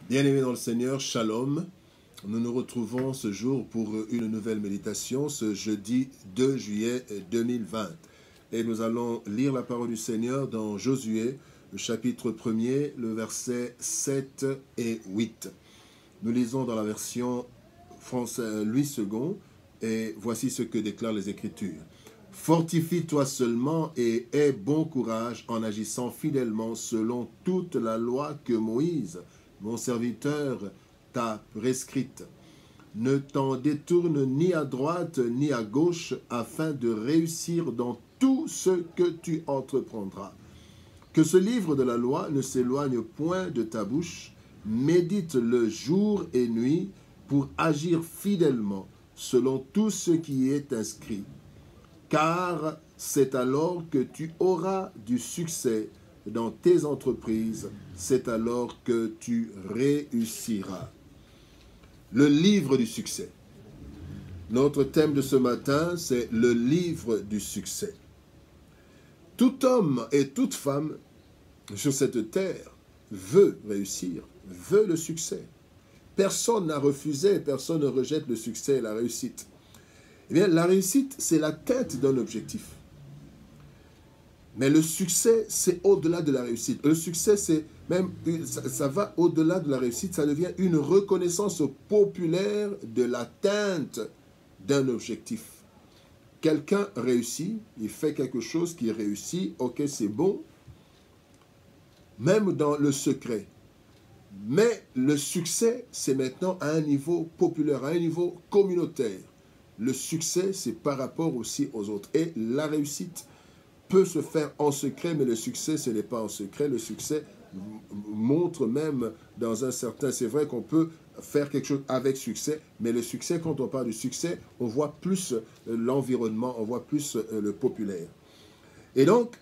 Bien-aimés dans le Seigneur, Shalom. Nous nous retrouvons ce jour pour une nouvelle méditation, ce jeudi 2 juillet 2020. Et nous allons lire la parole du Seigneur dans Josué, le chapitre 1er, le verset 7 et 8. Nous lisons dans la version française Louis II, et voici ce que déclarent les Écritures. « Fortifie-toi seulement et aie bon courage en agissant fidèlement selon toute la loi que Moïse, mon serviteur, t'a prescrite. Ne t'en détourne ni à droite ni à gauche afin de réussir dans tout ce que tu entreprendras. Que ce livre de la loi ne s'éloigne point de ta bouche, médite-le jour et nuit pour agir fidèlement selon tout ce qui y est inscrit. Car c'est alors que tu auras du succès dans tes entreprises, c'est alors que tu réussiras. » Le livre du succès. Notre thème de ce matin, c'est le livre du succès. Tout homme et toute femme sur cette terre veut réussir, veut le succès. Personne n'a refusé, personne ne rejette le succès et la réussite. Eh bien, la réussite, c'est l'atteinte d'un objectif. Mais le succès, c'est au-delà de la réussite. Le succès, c'est même, ça va au-delà de la réussite, ça devient une reconnaissance populaire de l'atteinte d'un objectif. Quelqu'un réussit, il fait quelque chose qui réussit, ok, c'est bon, même dans le secret. Mais le succès, c'est maintenant à un niveau populaire, à un niveau communautaire. Le succès, c'est par rapport aussi aux autres. Et la réussite peut se faire en secret, mais le succès, ce n'est pas en secret. Le succès montre même dans un certain... C'est vrai qu'on peut faire quelque chose avec succès, mais le succès, quand on parle du succès, on voit plus l'environnement, on voit plus le populaire. Et donc,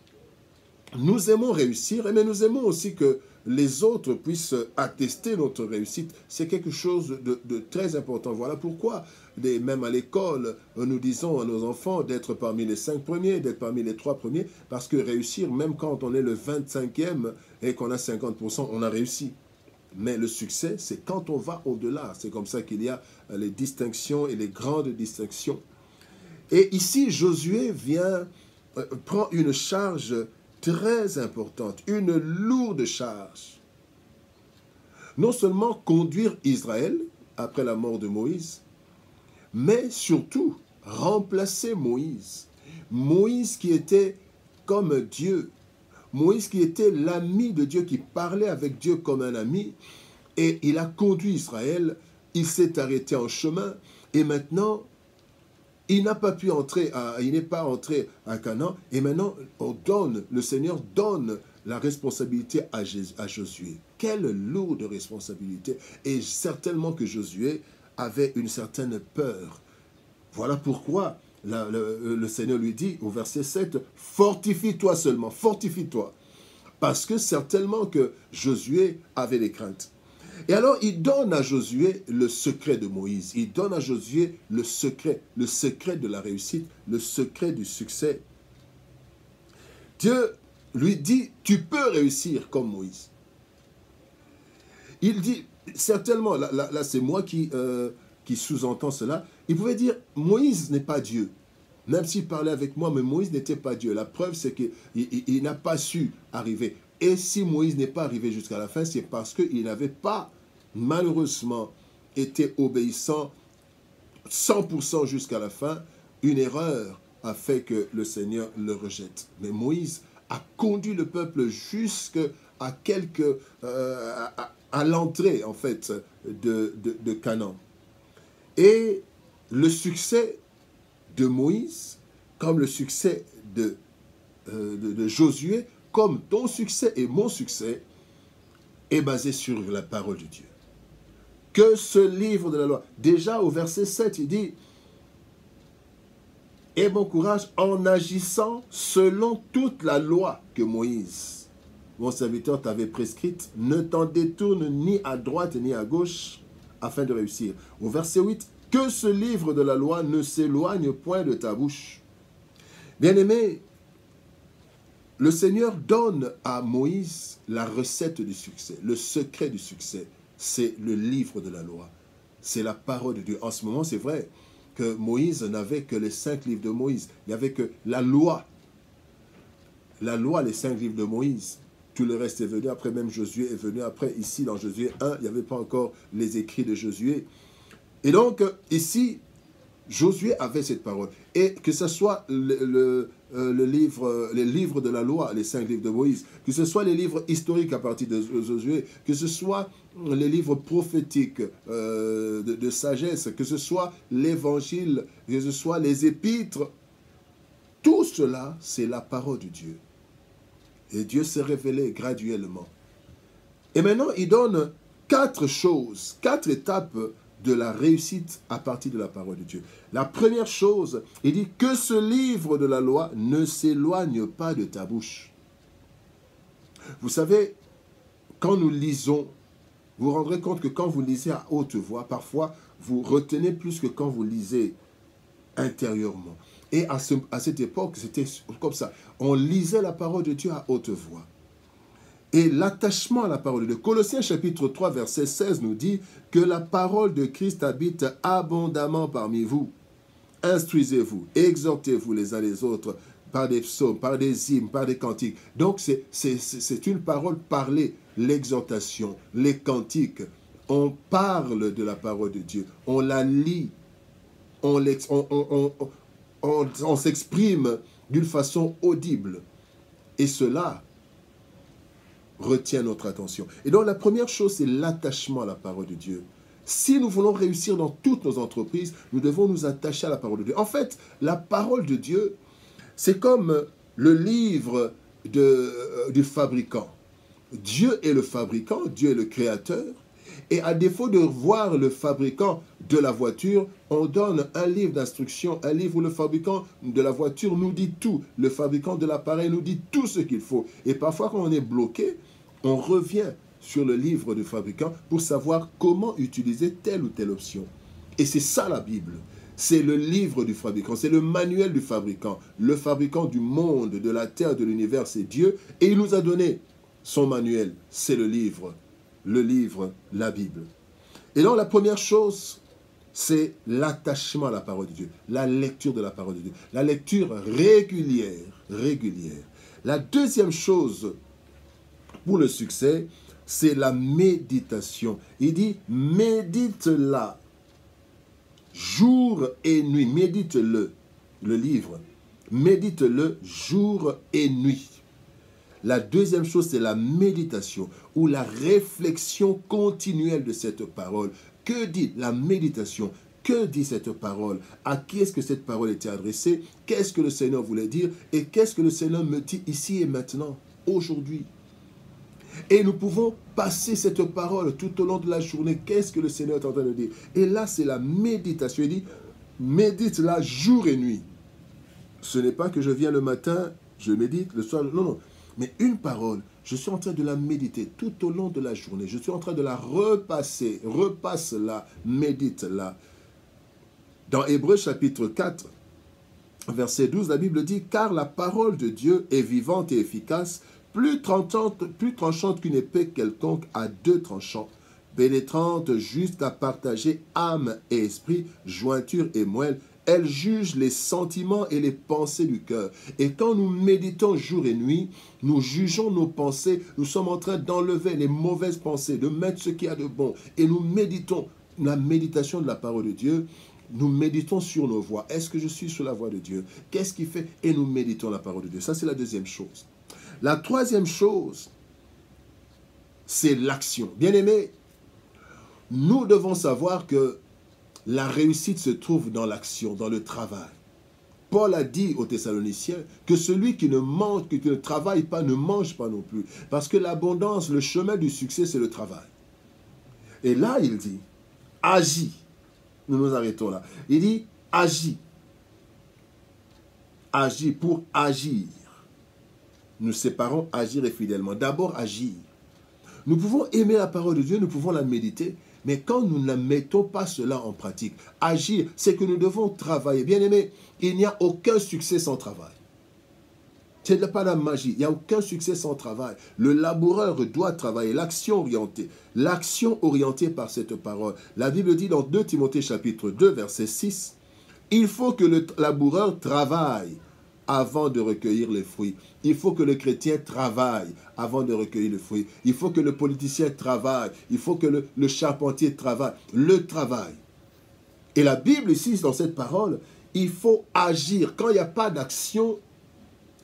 nous aimons réussir, mais nous aimons aussi que les autres puissent attester notre réussite. C'est quelque chose de très important. Voilà pourquoi, même à l'école, nous disons à nos enfants d'être parmi les 5 premiers, d'être parmi les 3 premiers, parce que réussir, même quand on est le 25e et qu'on a 50%, on a réussi. Mais le succès, c'est quand on va au-delà. C'est comme ça qu'il y a les distinctions et les grandes distinctions. Et ici, Josué prend une charge très importante, une lourde charge. Non seulement conduire Israël après la mort de Moïse, mais surtout remplacer Moïse. Moïse qui était comme Dieu. Moïse qui était l'ami de Dieu, qui parlait avec Dieu comme un ami. Et il a conduit Israël, il s'est arrêté en chemin. Et maintenant, il n'est pas entré à Canaan. Et maintenant, le Seigneur donne la responsabilité à Josué. Quelle lourde responsabilité. Et certainement que Josué avait une certaine peur. Voilà pourquoi le Seigneur lui dit au verset 7, « Fortifie-toi seulement, fortifie-toi. » Parce que certainement que Josué avait des craintes. Et alors, il donne à Josué le secret de Moïse. Il donne à Josué le secret de la réussite, le secret du succès. Dieu lui dit, tu peux réussir comme Moïse. Il dit, certainement, là c'est moi qui sous-entend cela, il pouvait dire, Moïse n'est pas Dieu. Même s'il parlait avec moi, mais Moïse n'était pas Dieu. La preuve, c'est qu'il n'a pas su arriver. Et si Moïse n'est pas arrivé jusqu'à la fin, c'est parce qu'il n'avait pas, malheureusement, été obéissant 100% jusqu'à la fin. Une erreur a fait que le Seigneur le rejette. Mais Moïse a conduit le peuple jusqu'à à l'entrée, en fait, de Canaan. Et le succès de Moïse, comme le succès de Josué, comme ton succès et mon succès, est basé sur la parole de Dieu. Que ce livre de la loi, déjà au verset 7, il dit, « Aie bon courage en agissant selon toute la loi que Moïse, mon serviteur, t'avait prescrite, ne t'en détourne ni à droite ni à gauche, afin de réussir. » Au verset 8, « Que ce livre de la loi ne s'éloigne point de ta bouche. » Bien-aimé, le Seigneur donne à Moïse la recette du succès, le secret du succès. c'est le livre de la loi. C'est la parole de Dieu. En ce moment, c'est vrai que Moïse n'avait que les 5 livres de Moïse. Il n'y avait que la loi. La loi, les 5 livres de Moïse. Tout le reste est venu après, même Josué est venu après. Ici, dans Josué 1, il n'y avait pas encore les écrits de Josué. Et donc, ici, Josué avait cette parole. Et que ce soit les livres de la loi, les 5 livres de Moïse, que ce soit les livres historiques à partir de Josué, que ce soit les livres prophétiques de sagesse, que ce soit l'évangile, que ce soit les épîtres, tout cela, c'est la parole de Dieu. Et Dieu s'est révélé graduellement. Et maintenant, il donne 4 choses, 4 étapes de la réussite à partir de la parole de Dieu. La première chose, il dit que ce livre de la loi ne s'éloigne pas de ta bouche. Vous savez, quand nous lisons, vous vous rendrez compte que quand vous lisez à haute voix, parfois vous retenez plus que quand vous lisez intérieurement. Et à cette époque, c'était comme ça. On lisait la parole de Dieu à haute voix. Et l'attachement à la parole de Dieu. Colossiens chapitre 3, verset 16 nous dit que la parole de Christ habite abondamment parmi vous. Instruisez-vous, exhortez-vous les uns les autres par des psaumes, par des hymnes, par des cantiques. Donc c'est une parole parlée, l'exhortation, les cantiques. On parle de la parole de Dieu, on la lit, on s'exprime d'une façon audible. Et cela retient notre attention. Et donc la première chose, c'est l'attachement à la parole de Dieu. Si nous voulons réussir dans toutes nos entreprises, nous devons nous attacher à la parole de Dieu. En fait, la parole de Dieu, c'est comme le livre du fabricant. Dieu est le fabricant, Dieu est le créateur. Et à défaut de voir le fabricant de la voiture, on donne un livre d'instruction, un livre où le fabricant de la voiture nous dit tout. Le fabricant de l'appareil nous dit tout ce qu'il faut. Et parfois, quand on est bloqué, on revient sur le livre du fabricant pour savoir comment utiliser telle ou telle option. Et c'est ça la Bible. C'est le livre du fabricant, c'est le manuel du fabricant. Le fabricant du monde, de la terre, de l'univers, c'est Dieu. Et il nous a donné son manuel, c'est le livre, la Bible. Et donc la première chose, c'est l'attachement à la parole de Dieu, la lecture de la parole de Dieu, la lecture régulière. La deuxième chose pour le succès, c'est la méditation. Il dit, médite-la jour et nuit. Médite-le, le livre. Médite-le jour et nuit. La deuxième chose, c'est la méditation ou la réflexion continuelle de cette parole. Que dit la méditation? Que dit cette parole? À qui est-ce que cette parole était adressée? Qu'est-ce que le Seigneur voulait dire? Et qu'est-ce que le Seigneur me dit ici et maintenant, aujourd'hui? Et nous pouvons passer cette parole tout au long de la journée. Qu'est-ce que le Seigneur est en train de dire? Et là, c'est la méditation. Il dit, médite-la jour et nuit. Ce n'est pas que je viens le matin, je médite, le soir, non. Mais une parole, je suis en train de la méditer tout au long de la journée. Je suis en train de la repasser. Repasse-la, médite-la. Dans Hébreux chapitre 4, verset 12, la Bible dit « Car la parole de Dieu est vivante et efficace, plus tranchante qu'une épée quelconque à 2 tranchants, pénétrante jusqu'à partager âme et esprit, jointure et moelle. Elle juge les sentiments et les pensées du cœur. » Et quand nous méditons jour et nuit, nous jugeons nos pensées. Nous sommes en train d'enlever les mauvaises pensées, de mettre ce qu'il y a de bon. Et nous méditons la méditation de la parole de Dieu. Nous méditons sur nos voies. Est-ce que je suis sur la voie de Dieu? Qu'est-ce qu'il fait? Et nous méditons la parole de Dieu. Ça, c'est la deuxième chose. La troisième chose, c'est l'action. Bien-aimés, nous devons savoir que la réussite se trouve dans l'action, dans le travail. Paul a dit aux Thessaloniciens que celui qui ne travaille pas ne mange pas non plus. Parce que l'abondance, le chemin du succès, c'est le travail. Et là, il dit, agis. Nous nous arrêtons là. Il dit, agis. Agis pour agir. Nous séparons agir et fidèlement. D'abord, agir. Nous pouvons aimer la parole de Dieu, nous pouvons la méditer, mais quand nous ne mettons pas cela en pratique, agir, c'est que nous devons travailler. Bien aimé, il n'y a aucun succès sans travail. Ce n'est pas la magie. Il n'y a aucun succès sans travail. Le laboureur doit travailler. L'action orientée par cette parole. La Bible dit dans 2 Timothée chapitre 2, verset 6, il faut que le laboureur travaille avant de recueillir les fruits. Il faut que le chrétien travaille avant de recueillir les fruits. Il faut que le politicien travaille. Il faut que le charpentier travaille. Le travail. Et la Bible ici, dans cette parole, il faut agir. Quand il n'y a pas d'action,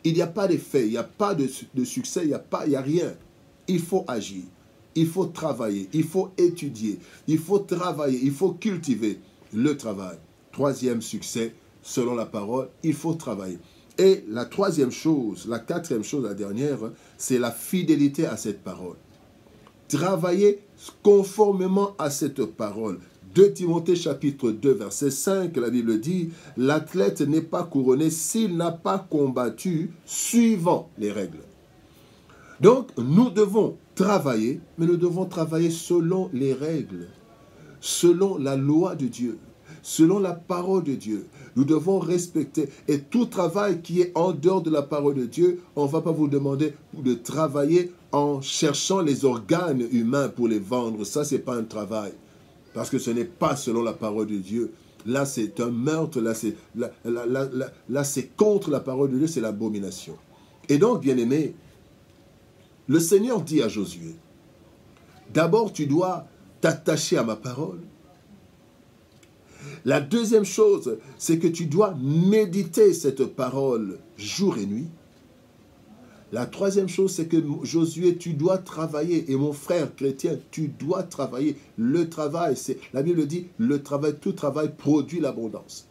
il n'y a pas d'effet, il n'y a pas de succès, il n'y a rien. Il faut agir, il faut travailler, il faut étudier, il faut travailler, il faut cultiver le travail. Troisième succès, selon la parole, il faut travailler. Et la troisième chose, la quatrième chose, la dernière, c'est la fidélité à cette parole. Travailler conformément à cette parole. 2 Timothée chapitre 2 verset 5, la Bible dit, l'athlète n'est pas couronné s'il n'a pas combattu suivant les règles. Donc, nous devons travailler, mais nous devons travailler selon les règles, selon la loi de Dieu, selon la parole de Dieu. Nous devons respecter. Et tout travail qui est en dehors de la parole de Dieu, on ne va pas vous demander de travailler en cherchant les organes humains pour les vendre. Ça, ce n'est pas un travail. Parce que ce n'est pas selon la parole de Dieu. Là, c'est un meurtre. Là, c'est contre la parole de Dieu. C'est l'abomination. Et donc, bien-aimé, le Seigneur dit à Josué, d'abord, tu dois t'attacher à ma parole. La deuxième chose, c'est que tu dois méditer cette parole jour et nuit. La troisième chose, c'est que Josué, tu dois travailler. Et mon frère chrétien, tu dois travailler. Le travail, la Bible dit, le travail, tout travail produit l'abondance.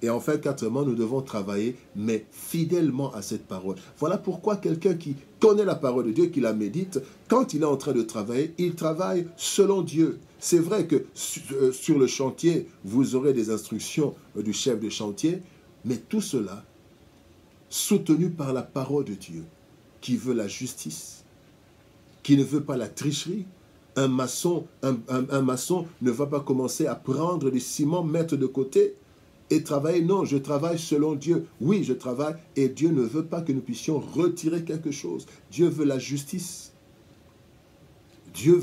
Et enfin, quatrièmement, nous devons travailler, mais fidèlement à cette parole. Voilà pourquoi quelqu'un qui connaît la parole de Dieu, qui la médite, quand il est en train de travailler, il travaille selon Dieu. C'est vrai que sur le chantier, vous aurez des instructions du chef de chantier, mais tout cela, soutenu par la parole de Dieu, qui veut la justice, qui ne veut pas la tricherie. Un maçon ne va pas commencer à prendre du ciment, mettre de côté et travailler. Non, je travaille selon Dieu. Oui, je travaille et Dieu ne veut pas que nous puissions retirer quelque chose. Dieu veut la justice. Dieu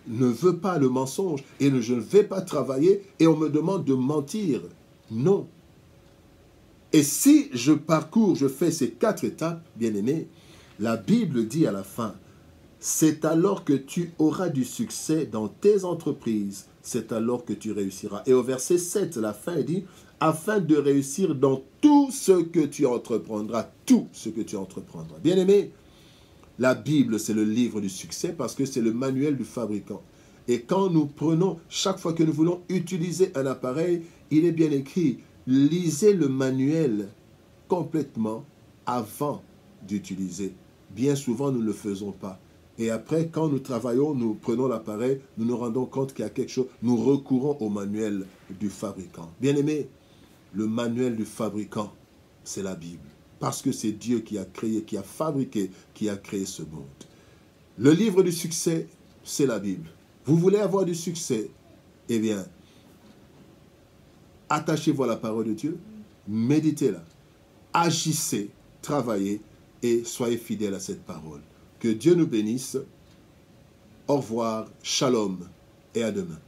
ne veut pas le mensonge et je ne vais pas travailler et on me demande de mentir. Non. Et si je fais ces 4 étapes, bien-aimés, la Bible dit à la fin, c'est alors que tu auras du succès dans tes entreprises, c'est alors que tu réussiras. Et au verset 7, la fin dit, afin de réussir dans tout ce que tu entreprendras, tout ce que tu entreprendras. Bien-aimés, la Bible, c'est le livre du succès parce que c'est le manuel du fabricant. Et quand nous prenons, chaque fois que nous voulons utiliser un appareil, il est bien écrit, lisez le manuel complètement avant d'utiliser. Bien souvent, nous ne le faisons pas. Et après, quand nous travaillons, nous prenons l'appareil, nous nous rendons compte qu'il y a quelque chose, nous recourons au manuel du fabricant. Bien-aimé, le manuel du fabricant, c'est la Bible. Parce que c'est Dieu qui a créé, qui a fabriqué, qui a créé ce monde. Le livre du succès, c'est la Bible. Vous voulez avoir du succès? Eh bien, attachez-vous à la parole de Dieu, méditez-la, agissez, travaillez et soyez fidèles à cette parole. Que Dieu nous bénisse. Au revoir, shalom et à demain.